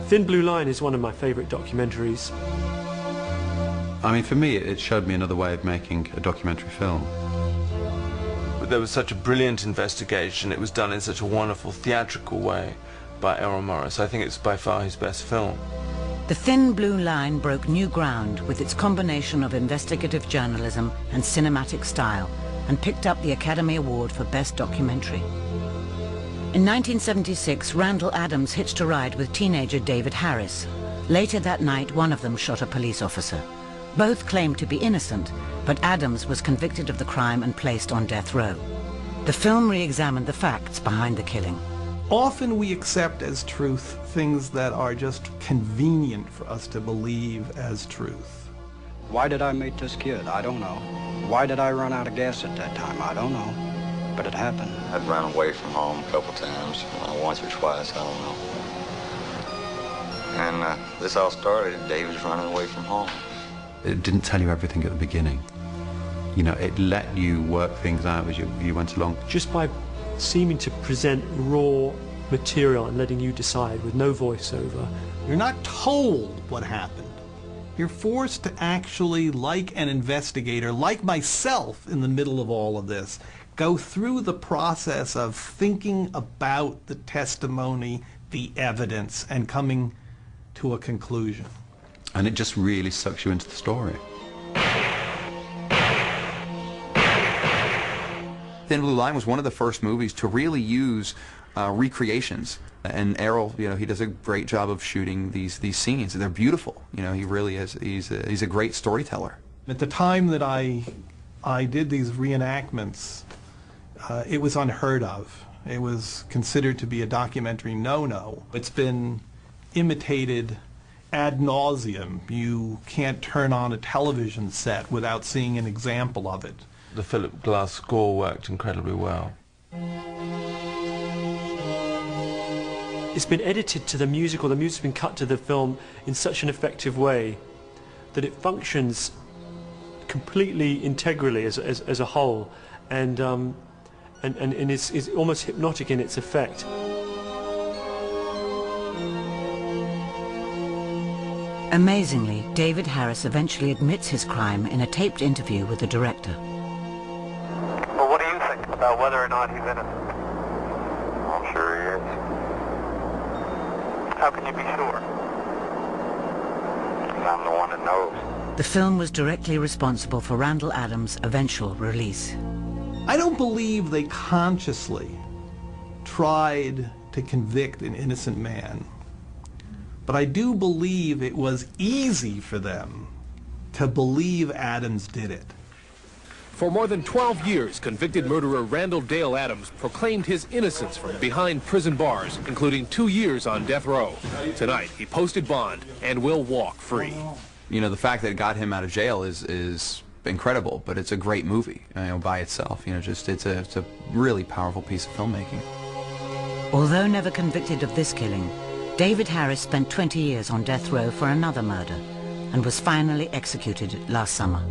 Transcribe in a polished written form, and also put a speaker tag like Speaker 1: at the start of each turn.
Speaker 1: Thin Blue Line is one of my favourite documentaries.
Speaker 2: I mean, for me, it showed me another way of making a documentary film.
Speaker 3: But there was such a brilliant investigation. It was done in such a wonderful theatrical way by Errol Morris. I think it's by far his best film.
Speaker 4: The Thin Blue Line broke new ground with its combination of investigative journalism and cinematic style, and picked up the Academy Award for Best Documentary. In 1976, Randall Adams hitched a ride with teenager David Harris. Later that night, one of them shot a police officer. Both claimed to be innocent, but Adams was convicted of the crime and placed on death row. The film re-examined the facts behind the killing.
Speaker 5: Often we accept as truth things that are just convenient for us to believe as truth.
Speaker 6: Why did I meet this kid? I don't know. Why did I run out of gas at that time? I don't know. But it happened.
Speaker 7: I'd run away from home a couple times, once or twice, I don't know. And this all started, David's running away from home.
Speaker 2: It didn't tell you everything at the beginning. You know, it let you work things out as you went along.
Speaker 1: Just by seeming to present raw material and letting you decide with no voiceover.
Speaker 5: You're not told what happened. You're forced to actually, like an investigator, like myself in the middle of all of this, go through the process of thinking about the testimony, the evidence, and coming to a conclusion.
Speaker 2: And it just really sucks you into the story.
Speaker 8: Thin Blue Line was one of the first movies to really use recreations. And Errol, you know, he does a great job of shooting these scenes. They're beautiful. You know, he really is. He's a great storyteller.
Speaker 5: At the time that I did these reenactments, it was unheard of. It was considered to be a documentary no-no. It's been imitated ad nauseum. You can't turn on a television set without seeing an example of it.
Speaker 3: The Philip Glass score worked incredibly well.
Speaker 1: It's been edited to the music, or the music's been cut to the film in such an effective way that it functions completely integrally as a whole, and is almost hypnotic in its effect.
Speaker 4: Amazingly, David Harris eventually admits his crime in a taped interview with the director.
Speaker 9: Well, what do you think about whether or not he's innocent?
Speaker 7: I'm sure he is.
Speaker 9: How can you be sure?
Speaker 7: Because I'm the one that knows.
Speaker 4: The film was directly responsible for Randall Adams' eventual release.
Speaker 5: I don't believe they consciously tried to convict an innocent man, but I do believe it was easy for them to believe Adams did it.
Speaker 10: For more than 12 years, convicted murderer Randall Dale Adams proclaimed his innocence from behind prison bars, including 2 years on death row. Tonight, he posted bond and will walk free.
Speaker 8: You know, the fact that it got him out of jail is incredible, but it's a great movie, you know, by itself. You know, just it's a really powerful piece of filmmaking.
Speaker 4: Although never convicted of this killing, David Harris spent 20 years on death row for another murder and was finally executed last summer.